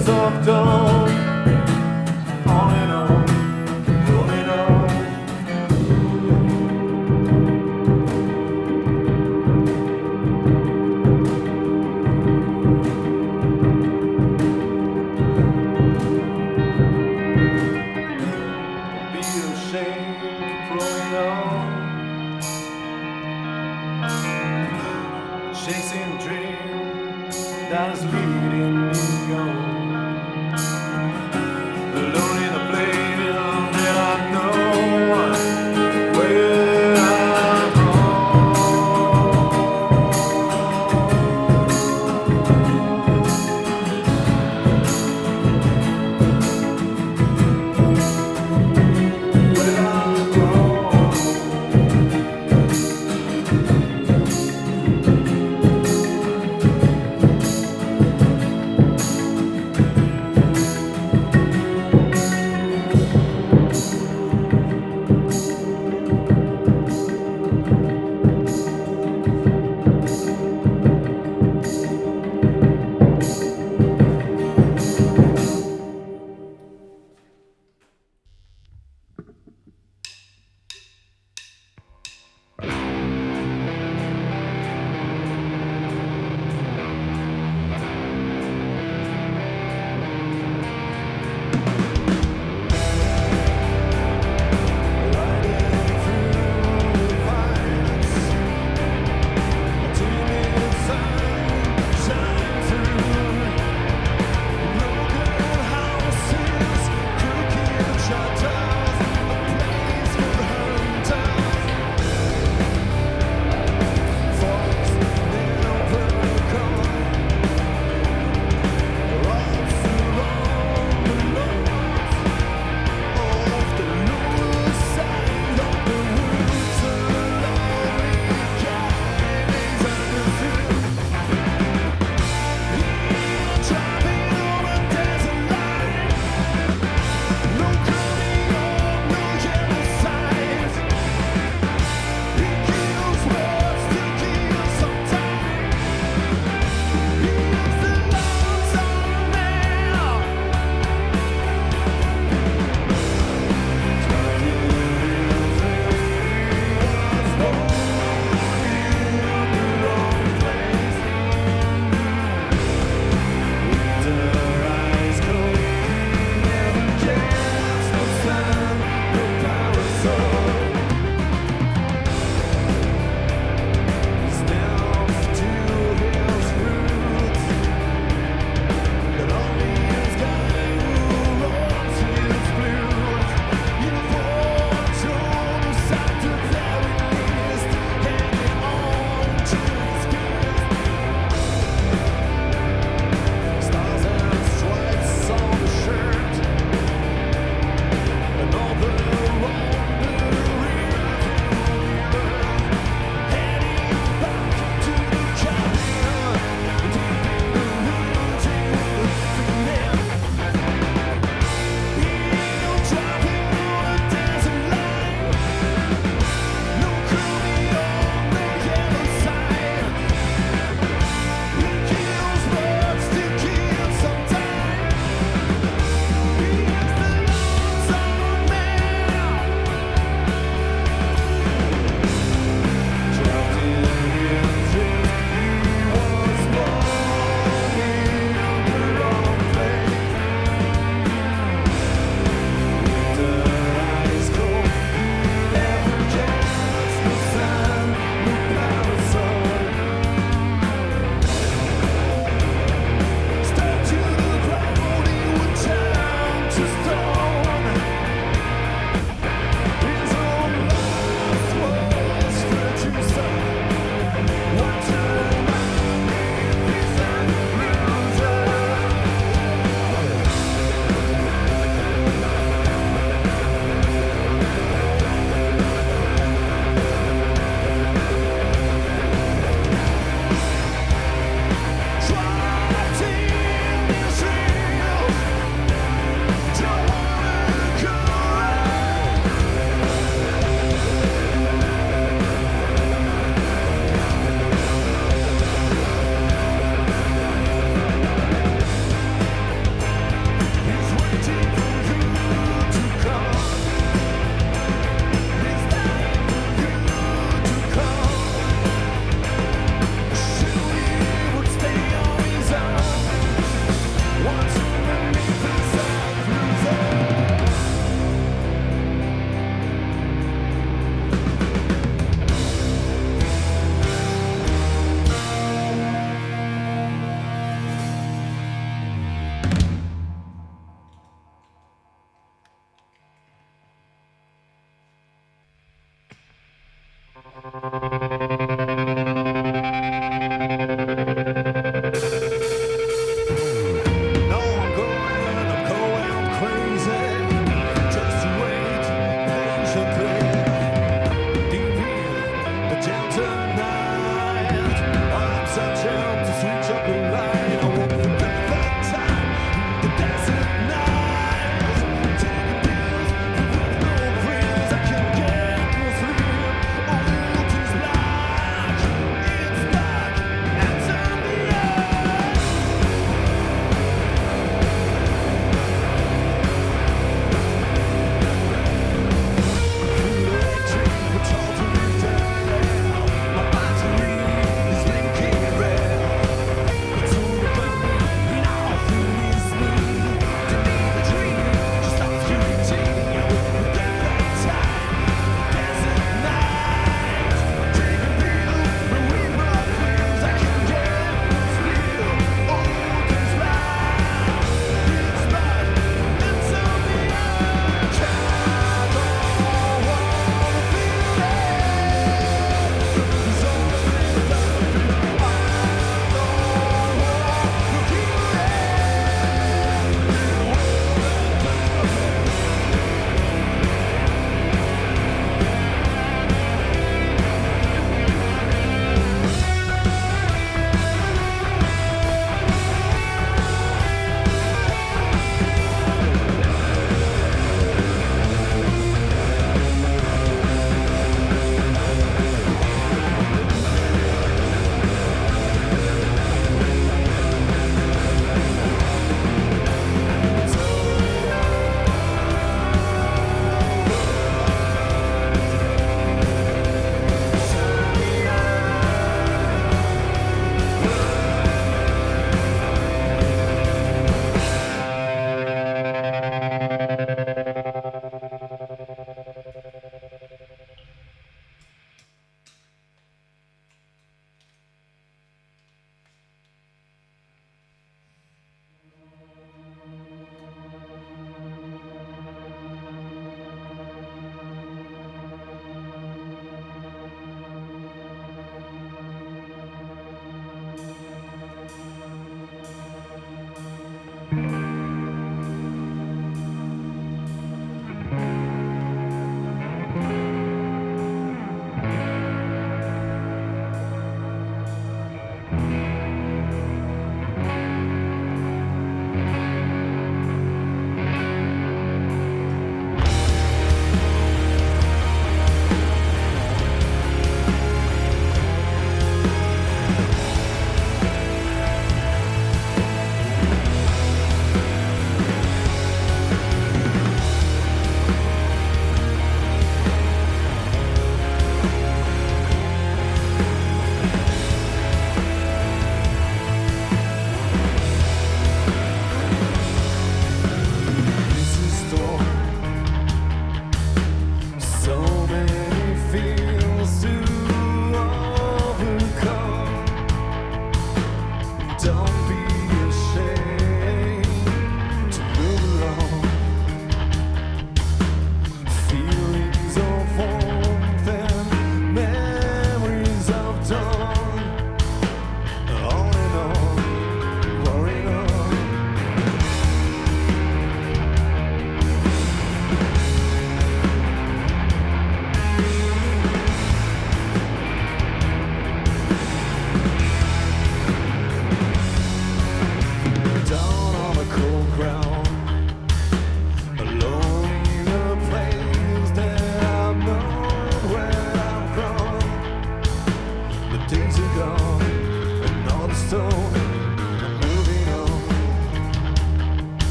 days of dawn. On and on, going on. Be ashamed of growing on. Chasing a dream that is leading me on.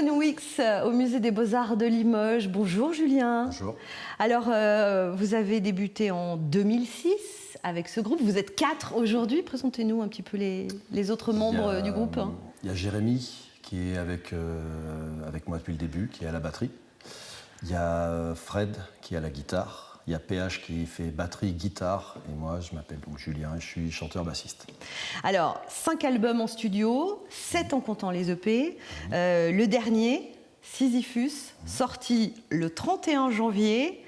Seven Weeks au Musée des Beaux-Arts de Limoges. Bonjour Julien. Bonjour. Alors, vous avez débuté en 2006 avec ce groupe. Vous êtes 4 aujourd'hui. Présentez-nous un petit peu les autres membres du groupe. Il y a Jérémy qui est avec moi depuis le début, qui est à la batterie. Il y a Fred qui est à la guitare. Il y a PH qui fait batterie, guitare. Et moi, je m'appelle donc Julien et je suis chanteur-bassiste. Alors, 5 albums en studio, 7 en comptant les EP. Le dernier, Sisyphus, sorti le 31 janvier,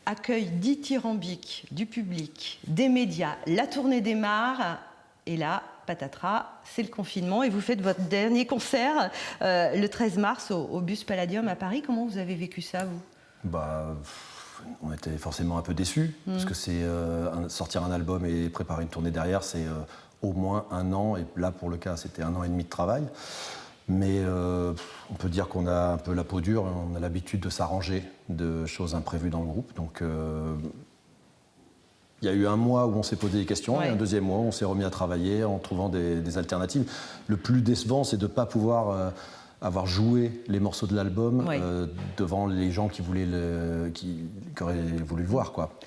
accueil dithyrambique du public, des médias. La tournée démarre et là, patatras, c'est le confinement et vous faites votre dernier concert le 13 mars au Bus Palladium à Paris. Comment vous avez vécu ça, vous ? On était forcément un peu déçus, parce que sortir un album et préparer une tournée derrière, c'est au moins 1 an, et là pour le cas c'était 1 an et demi de travail. Mais on peut dire qu'on a un peu la peau dure, on a l'habitude de s'arranger de choses imprévues dans le groupe. Donc il y a eu 1 mois où on s'est posé des questions, et un 2e mois où on s'est remis à travailler en trouvant des alternatives. Le plus décevant, c'est de ne pas pouvoir avoir joué les morceaux de l'album devant les gens qui auraient voulu le voir, quoi.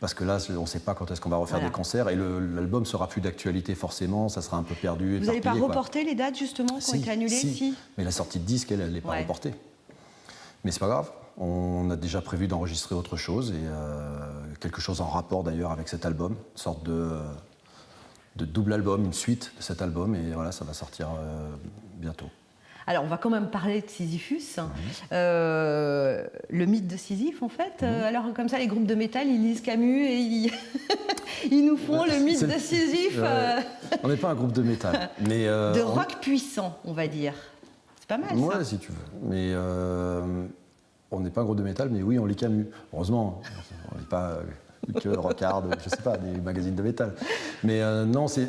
Parce que là, on ne sait pas quand est-ce qu'on va refaire des concerts et l'album sera plus d'actualité forcément, ça sera un peu perdu. Vous n'avez pas reporté les dates justement qui ont été annulées? Si. Mais la sortie de disque, elle n'est pas reportée. Mais c'est pas grave, on a déjà prévu d'enregistrer autre chose et quelque chose en rapport d'ailleurs avec cet album, une sorte de double album, une suite de cet album, et voilà, ça va sortir bientôt. Alors, on va quand même parler de Sisyphus, le mythe de Sisyphe, en fait. Alors, comme ça, les groupes de métal, ils lisent Camus et ils nous font le mythe de Sisyphe. On n'est pas un groupe de métal, mais... de rock puissant, on va dire. C'est pas mal, ça. Ouais, si tu veux. Mais on n'est pas un groupe de métal, mais oui, on lit Camus. Heureusement, on ne lit pas que Rockard, je sais pas, des magazines de métal. Mais non, c'est...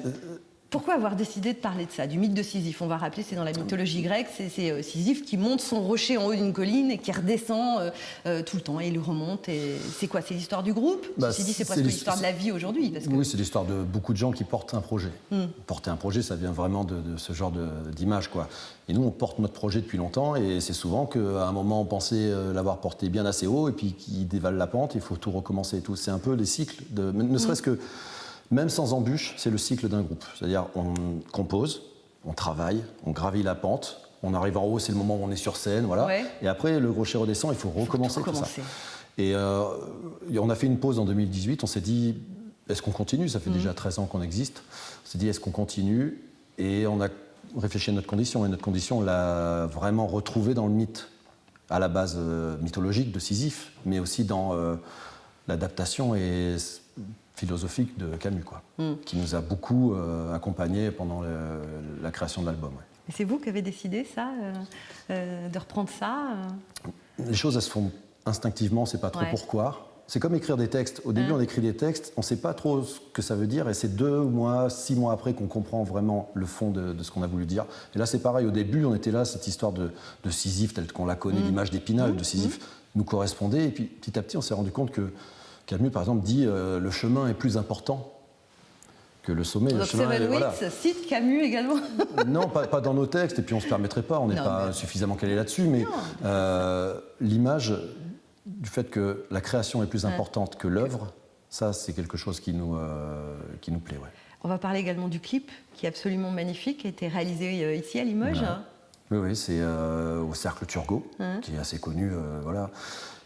Pourquoi avoir décidé de parler de ça, du mythe de Sisyphe? On va rappeler, c'est dans la mythologie grecque, c'est Sisyphe qui monte son rocher en haut d'une colline et qui redescend tout le temps et il remonte. Et c'est quoi? C'est l'histoire du groupe? Ceci dit, c'est presque l'histoire de la vie aujourd'hui. Oui, c'est l'histoire de beaucoup de gens qui portent un projet. Porter un projet, ça vient vraiment de ce genre d'image, quoi. Et nous, on porte notre projet depuis longtemps et c'est souvent qu'à un moment, on pensait l'avoir porté bien assez haut et puis qu'il dévale la pente, il faut tout recommencer et tout. C'est un peu les cycles, ne serait-ce que... Même sans embûche, c'est le cycle d'un groupe. C'est-à-dire, on compose, on travaille, on gravit la pente, on arrive en haut, c'est le moment où on est sur scène, voilà. Et après, le rocher redescend, il faut recommencer tout ça. Et on a fait une pause en 2018, on s'est dit, est-ce qu'on continue? Ça fait déjà 13 ans qu'on existe. On s'est dit, est-ce qu'on continue? Et on a réfléchi à notre condition, et notre condition, on l'a vraiment retrouvée dans le mythe, à la base mythologique de Sisyphe, mais aussi dans l'adaptation et philosophique de Camus, quoi, qui nous a beaucoup accompagnés pendant la création de l'album. Et c'est vous qui avez décidé ça, de reprendre ça Les choses, elles se font instinctivement, on ne sait pas trop pourquoi. C'est comme écrire des textes. Au début, on écrit des textes, on ne sait pas trop ce que ça veut dire, et c'est 2 mois, 6 mois après qu'on comprend vraiment le fond de ce qu'on a voulu dire. Et là, c'est pareil. Au début, on était là, cette histoire de Sisyphe, telle qu'on la connaît, l'image d'Épinal de Sisyphe, nous correspondait. Et puis, petit à petit, on s'est rendu compte que Camus, par exemple, dit le chemin est plus important que le sommet. Donc Seven Weeks cite Camus également. Non, pas dans nos textes, et puis on ne se permettrait pas, on n'est pas suffisamment calé là-dessus, mais l'image du fait que la création est plus importante que l'œuvre, ça c'est quelque chose qui nous plaît. Ouais. On va parler également du clip, qui est absolument magnifique, qui a été réalisé ici à Limoges. Oui, c'est au Cercle Turgot, qui est assez connu, voilà,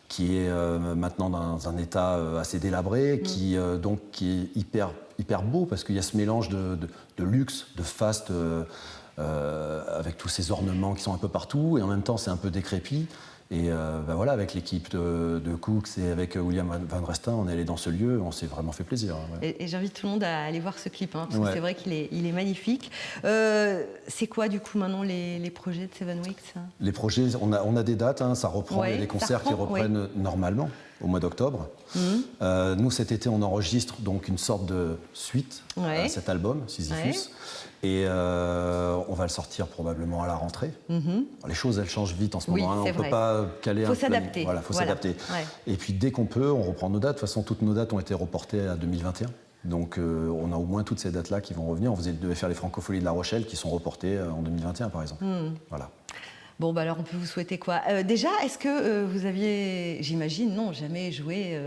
qui est maintenant dans un état assez délabré, qui est hyper beau, parce qu'il y a ce mélange de luxe, de faste, avec tous ces ornements qui sont un peu partout, et en même temps c'est un peu décrépit. Et voilà, avec l'équipe de Cooks et avec William Van Restin, on est allé dans ce lieu, on s'est vraiment fait plaisir. Ouais. Et j'invite tout le monde à aller voir ce clip, parce que c'est vrai qu'il est magnifique. C'est quoi du coup maintenant les projets de Seven Weeks? Les projets, on a des dates, ça reprend, il y a des concerts qui reprennent normalement au mois d'octobre. Nous cet été on enregistre donc une sorte de suite à cet album, Sisyphus. Et on va le sortir probablement à la rentrée. Les choses, elles changent vite en ce moment. On ne peut pas caler un... Il faut s'adapter. Voilà, faut s'adapter. Et puis dès qu'on peut, on reprend nos dates. De toute façon, toutes nos dates ont été reportées à 2021. Donc on a au moins toutes ces dates-là qui vont revenir. On devait faire les Francopholies de La Rochelle qui sont reportées en 2021, par exemple. Voilà. Bon, bah alors on peut vous souhaiter quoi? Déjà, est-ce que vous aviez, j'imagine, non, jamais joué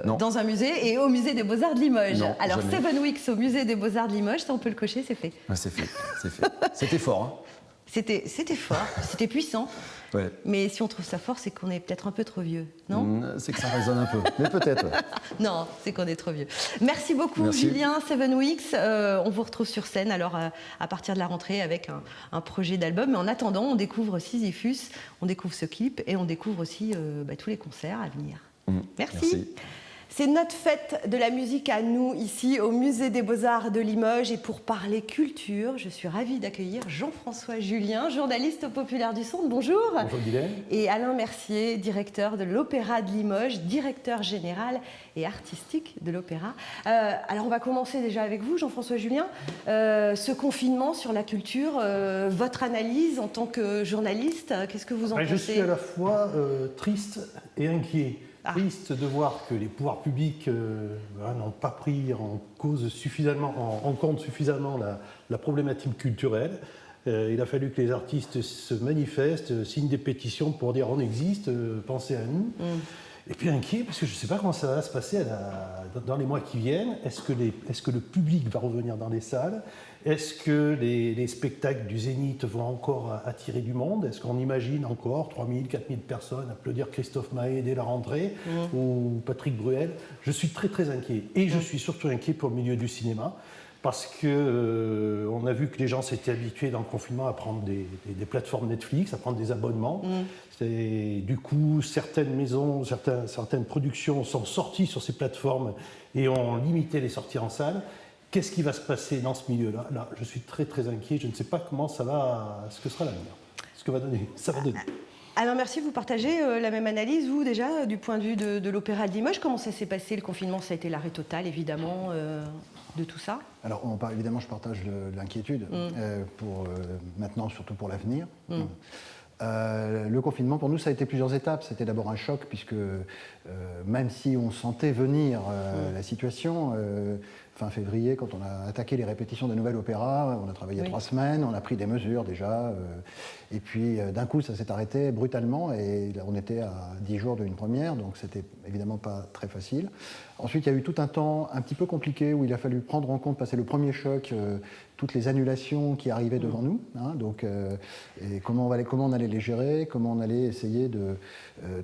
Non. dans un musée et au musée des Beaux-Arts de Limoges? Non, Alors, jamais. 7 Weeks au musée des Beaux-Arts de Limoges, ça on peut le cocher, c'est fait. Ouais, c'est fait, c'est fait. C'était fort, hein. C'était fort, c'était puissant. Ouais. Mais si on trouve ça fort, c'est qu'on est peut-être un peu trop vieux, non? C'est que ça résonne un peu, mais peut-être. Ouais. Non, c'est qu'on est trop vieux. Merci beaucoup, Merci. Julien. 7 Weeks, on vous retrouve sur scène alors à partir de la rentrée avec un projet d'album. Mais en attendant, on découvre Sisyphus, on découvre ce clip et on découvre aussi tous les concerts à venir. Merci. Merci. C'est notre fête de la musique à nous, ici au Musée des Beaux-Arts de Limoges. Et pour parler culture, je suis ravie d'accueillir Jean-François Julien, journaliste au Populaire du Son. Bonjour. Bonjour Guylaine. Et Alain Mercier, directeur de l'Opéra de Limoges, directeur général et artistique de l'Opéra. Alors on va commencer déjà avec vous, Jean-François Julien. Ce confinement sur la culture, votre analyse en tant que journaliste, qu'est-ce que vous en pensez? Je suis à la fois triste et inquiet. Triste de voir que les pouvoirs publics n'ont pas pris en compte suffisamment la problématique culturelle. Il a fallu que les artistes se manifestent, signent des pétitions pour dire on existe, pensez à nous. Et puis inquiet parce que je ne sais pas comment ça va se passer dans les mois qui viennent. Est-ce que le public va revenir dans les salles? Est-ce que les spectacles du Zénith vont encore attirer du monde? Est-ce qu'on imagine encore 3000, 4000 personnes applaudir Christophe Maé dès la rentrée ou Patrick Bruel? Je suis très très inquiet. Et je suis surtout inquiet pour le milieu du cinéma parce qu'on a vu que les gens s'étaient habitués dans le confinement à prendre des plateformes Netflix, à prendre des abonnements. Du coup, certaines maisons, certaines productions sont sorties sur ces plateformes et ont limité les sorties en salle. Qu'est-ce qui va se passer dans ce milieu-là? Là, je suis très très inquiet. Je ne sais pas ce que sera l'avenir, ce que ça va donner. Alors merci, vous partagez la même analyse, vous déjà, du point de vue de l'Opéra de Limoges. Comment ça s'est passé le confinement? Ça a été l'arrêt total, évidemment, de tout ça. Alors évidemment, je partage l'inquiétude pour maintenant, surtout pour l'avenir. Le confinement, pour nous, ça a été plusieurs étapes. C'était d'abord un choc, puisque même si on sentait venir la situation, fin février, quand on a attaqué les répétitions de Nouvel Opéra, on a travaillé 3 semaines, on a pris des mesures déjà, et puis d'un coup, ça s'est arrêté brutalement, et on était à 10 jours d'une première, donc c'était évidemment pas très facile. Ensuite, il y a eu tout un temps un petit peu compliqué, où il a fallu prendre en compte, passer le premier choc, toutes les annulations qui arrivaient devant nous, hein, donc, et comment on allait les gérer, comment on allait essayer de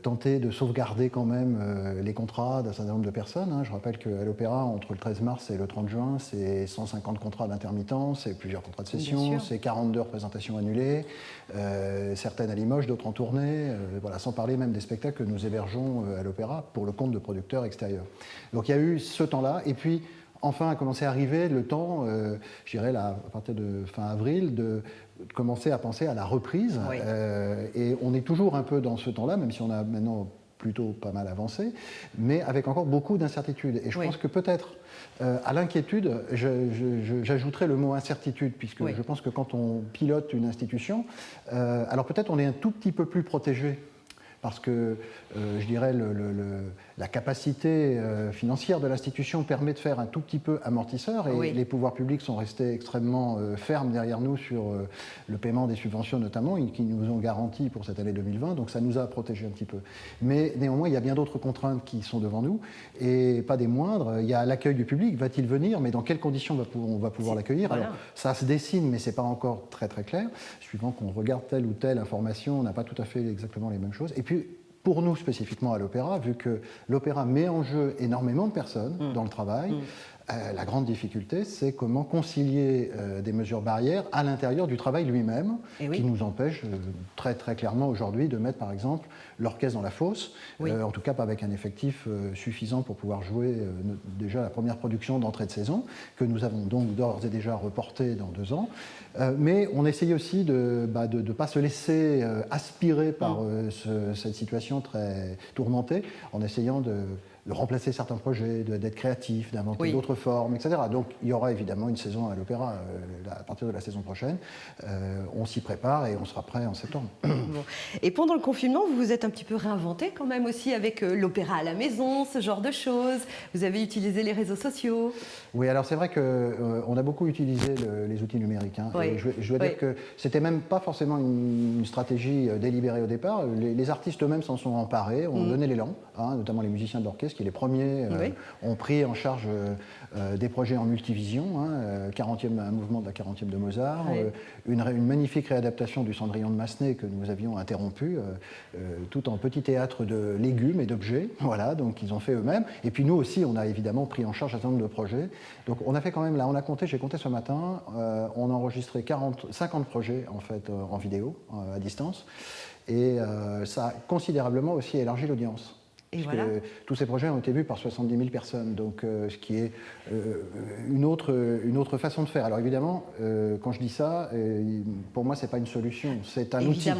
tenter de sauvegarder quand même les contrats d'un certain nombre de personnes. Hein. Je rappelle qu'à l'Opéra, entre le 13 mars et le 30 juin, c'est 150 contrats d'intermittents, c'est plusieurs contrats de session, c'est 42 représentations annulées, certaines à Limoges, d'autres en tournée, voilà, sans parler même des spectacles que nous hébergeons à l'Opéra pour le compte de producteurs extérieurs. Donc il y a eu ce temps-là, et puis enfin a commencé à arriver le temps, je dirais là, à partir de fin avril, de commencer à penser à la reprise. Oui. Et on est toujours un peu dans ce temps-là, même si on a maintenant plutôt pas mal avancé, mais avec encore beaucoup d'incertitudes. Et je pense que peut-être à l'inquiétude, j'ajouterais le mot incertitude, puisque je pense que quand on pilote une institution, alors peut-être on est un tout petit peu plus protégé, parce que je dirais la capacité financière de l'institution permet de faire un tout petit peu amortisseur, et les pouvoirs publics sont restés extrêmement fermes derrière nous sur le paiement des subventions notamment, qui nous ont garanti pour cette année 2020, donc ça nous a protégés un petit peu. Mais néanmoins, il y a bien d'autres contraintes qui sont devant nous, et pas des moindres. Il y a l'accueil du public, va-t-il venir, mais dans quelles conditions on va pouvoir l'accueillir? Voilà. Alors ça se dessine, mais c'est pas encore très très clair. Suivant qu'on regarde telle ou telle information, on n'a pas tout à fait exactement les mêmes choses. Et puis, pour nous spécifiquement à l'Opéra, vu que l'Opéra met en jeu énormément de personnes dans le travail, la grande difficulté, c'est comment concilier des mesures barrières à l'intérieur du travail lui-même, qui nous empêche très très clairement aujourd'hui de mettre par exemple l'orchestre dans la fosse, en tout cas pas avec un effectif suffisant pour pouvoir jouer déjà la première production d'entrée de saison, que nous avons donc d'ores et déjà reportée dans 2 ans. Mais on essaye aussi de ne pas se laisser aspirer par cette situation très tourmentée, en essayant remplacer certains projets, d'être créatif, d'inventer d'autres formes, etc. Donc il y aura évidemment une saison à l'Opéra à partir de la saison prochaine. On s'y prépare et on sera prêt en septembre. Bon. Et pendant le confinement, vous vous êtes un petit peu réinventé quand même aussi avec l'opéra à la maison, ce genre de choses. Vous avez utilisé les réseaux sociaux. Oui, alors c'est vrai qu'on a beaucoup utilisé les outils numériques. Hein. Oui. Et je dois dire que c'était même pas forcément une stratégie délibérée au départ. Les artistes eux-mêmes s'en sont emparés, ont donné l'élan, hein, notamment les musiciens de l'orchestre qui les premiers ont pris en charge des projets en multivision, hein, un mouvement de la 40e de Mozart, une magnifique réadaptation du Cendrillon de Massenet que nous avions interrompu, tout en petit théâtre de légumes et d'objets, voilà, donc ils ont fait eux-mêmes. Et puis nous aussi, on a évidemment pris en charge un certain nombre de projets. Donc on a fait quand même, là, j'ai compté ce matin, on a enregistré 50 projets en fait en vidéo, à distance, et ça a considérablement aussi élargi l'audience. Parce que tous ces projets ont été vus par 70 000 personnes, donc ce qui est une autre façon de faire. Alors évidemment, quand je dis ça, pour moi, ce n'est pas une solution, c'est un outil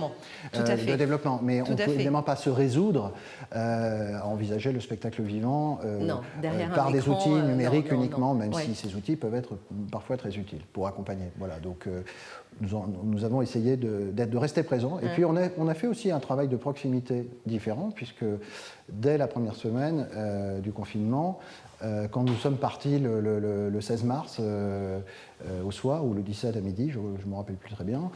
de développement. Mais on ne peut évidemment pas se résoudre à envisager le spectacle vivant par des outils numériques uniquement, même si ces outils peuvent être parfois très utiles pour accompagner. Voilà, donc nous avons essayé de rester présents. Et puis on a fait aussi un travail de proximité différent, puisque dès la première semaine du confinement, quand nous sommes partis le 16 mars au soir, ou le 17 à midi, je ne me rappelle plus très bien,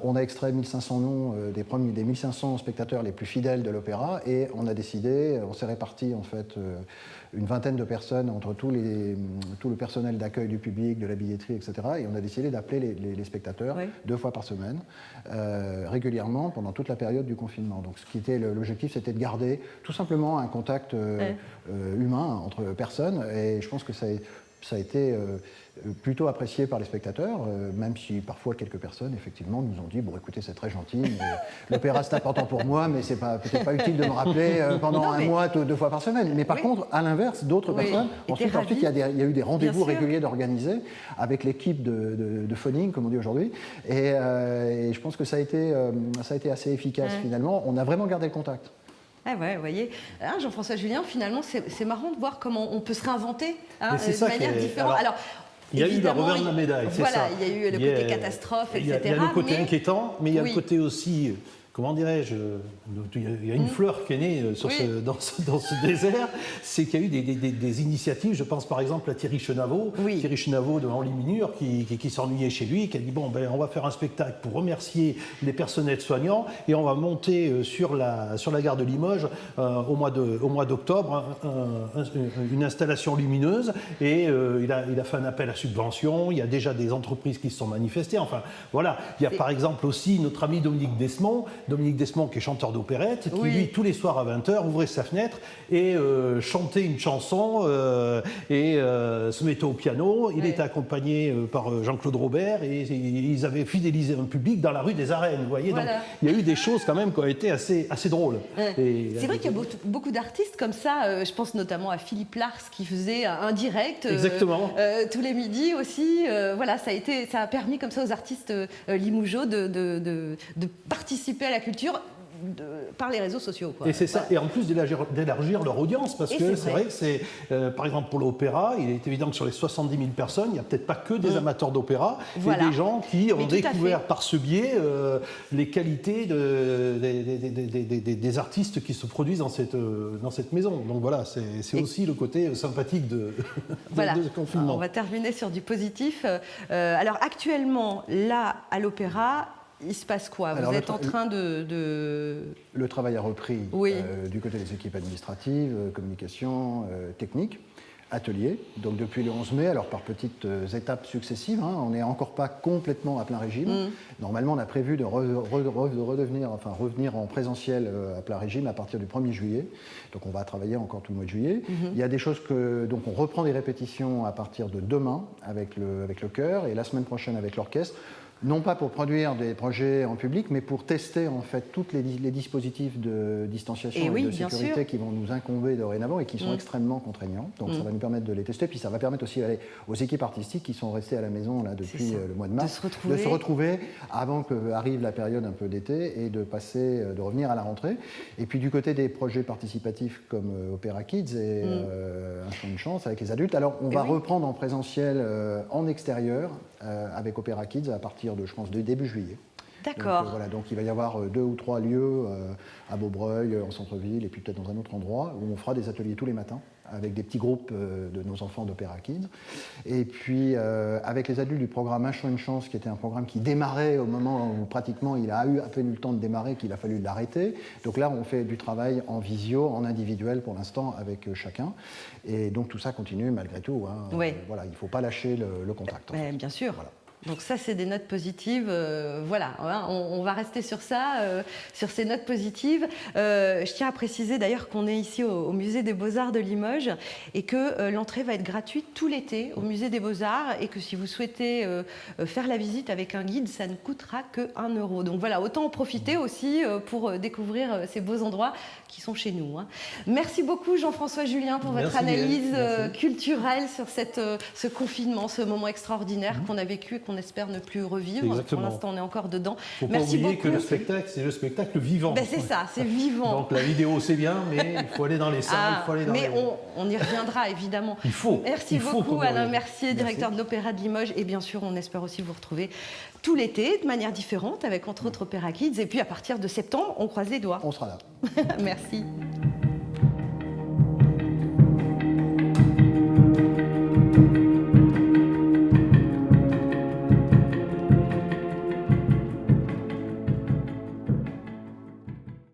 on a extrait 1500 noms des 1500 spectateurs les plus fidèles de l'opéra, et on s'est réparti en fait une vingtaine de personnes entre tout le personnel d'accueil du public, de la billetterie, etc. Et on a décidé d'appeler les spectateurs 2 fois par semaine, régulièrement, pendant toute la période du confinement. Donc ce qui était l'objectif, c'était de garder tout simplement un contact humain entre personnes, et je pense que ça a été plutôt apprécié par les spectateurs, même si parfois quelques personnes, effectivement, nous ont dit « Bon, écoutez, c'est très gentil, mais l'opéra, c'est important pour moi, mais c'est peut-être pas utile de me rappeler pendant un mois, 2 fois par semaine. » Mais par contre, à l'inverse, d'autres personnes, ensuite, il y a eu des rendez-vous réguliers d'organiser avec l'équipe de phoning, comme on dit aujourd'hui, et je pense que ça a été assez efficace, finalement. On a vraiment gardé le contact. Ah ouais, vous voyez, hein, Jean-François Julien, finalement, c'est marrant de voir comment on peut se réinventer de manière différente. Alors, il y a eu le revers de la médaille, c'est ça. Voilà, il y a eu le côté catastrophe, etc. Il y a le côté inquiétant, mais il y a le côté aussi, comment dirais-je, il y a une fleur qui est née dans ce désert, c'est qu'il y a eu des initiatives. Je pense par exemple à Thierry Chenaveau, de Henri Minure, qui s'ennuyait chez lui, qui a dit bon, ben, on va faire un spectacle pour remercier les personnels soignants, et on va monter sur la gare de Limoges au mois d'octobre une installation lumineuse, et il a fait un appel à subvention. Il y a déjà des entreprises qui se sont manifestées. Enfin voilà, il y a par exemple aussi notre ami Dominique Desmond, qui est chanteur d'opérette, qui lui, tous les soirs à 20h, ouvrait sa fenêtre et chantait une chanson et se mettait au piano. Il était accompagné par Jean-Claude Robert, et ils avaient fidélisé un public dans la rue des Arènes, vous voyez. Voilà. Donc il y a eu des choses quand même qui ont été assez drôles. C'est vrai qu'il y a beaucoup d'artistes comme ça, je pense notamment à Philippe Lars qui faisait un direct tous les midis aussi. Voilà, ça a permis comme ça aux artistes limougeaux de participer à la culture par les réseaux sociaux. Et c'est ça, et en plus d'élargir leur audience, parce que c'est vrai que c'est, par exemple pour l'opéra, il est évident que sur les 70 000 personnes, il n'y a peut-être pas que des amateurs d'opéra, et des gens qui ont découvert par ce biais les qualités des artistes qui se produisent dans cette maison. Donc voilà, c'est aussi le côté sympathique de ce confinement. On va terminer sur du positif. Alors actuellement, là, à l'opéra, il se passe quoi? Vous êtes en train de... Le travail a repris du côté des équipes administratives, communication, technique, atelier. Donc depuis le 11 mai, alors par petites étapes successives, hein, on n'est encore pas complètement à plein régime. Normalement, on a prévu de revenir en présentiel à plein régime à partir du 1er juillet. Donc on va travailler encore tout le mois de juillet. Il y a des choses donc on reprend des répétitions à partir de demain avec le chœur, et la semaine prochaine avec l'orchestre. Non pas pour produire des projets en public, mais pour tester en fait tous les dispositifs de distanciation et de sécurité qui vont nous incomber dorénavant et qui sont extrêmement contraignants. Donc ça va nous permettre de les tester, puis ça va permettre aussi aux équipes artistiques qui sont restées à la maison là, depuis le mois de mars de se retrouver avant qu'arrive la période un peu d'été et de revenir à la rentrée. Et puis du côté des projets participatifs comme Opéra Kids et Un Chant de Chance avec les adultes, alors on va reprendre en présentiel en extérieur avec Opéra Kids à partir de, je pense, de début juillet. D'accord. Donc, voilà, donc il va y avoir 2 ou 3 lieux à Beaubreuil, en centre-ville, et puis peut-être dans un autre endroit, où on fera des ateliers tous les matins avec des petits groupes de nos enfants d'Opéra Kids. Et puis avec les adultes du programme Un Chant, une Chance, qui était un programme qui démarrait au moment où pratiquement il a eu à peine eu le temps de démarrer, qu'il a fallu l'arrêter. Donc là, on fait du travail en visio, en individuel pour l'instant avec chacun. Et donc tout ça continue malgré tout. Hein. Oui. Voilà, il ne faut pas lâcher le contact. Mais bien sûr. Voilà. Donc ça, c'est des notes positives. Voilà, hein, on va rester sur ça, sur ces notes positives. Je tiens à préciser d'ailleurs qu'on est ici au Musée des Beaux-Arts de Limoges et que l'entrée va être gratuite tout l'été au Musée des Beaux-Arts et que si vous souhaitez faire la visite avec un guide, ça ne coûtera que 1 €. Donc voilà, autant en profiter aussi pour découvrir ces beaux endroits qui sont chez nous. Hein. Merci beaucoup Jean-François Julien pour votre analyse culturelle sur ce confinement, ce moment extraordinaire qu'on a vécu et qu'on espère ne plus revivre. Exactement. Pour l'instant, on est encore dedans. Faut pas oublier que le spectacle, c'est le spectacle vivant. Ben, c'est ça, c'est vivant. Donc la vidéo, c'est bien, mais il faut aller dans les salles, il faut aller dans mais on y reviendra, évidemment. Il faut. Merci beaucoup, Alain Mercier, directeur de l'Opéra de Limoges. Et bien sûr, on espère aussi vous retrouver tout l'été, de manière différente, avec entre autres Opéra Kids. Et puis, à partir de septembre, on croise les doigts. On sera là. Merci.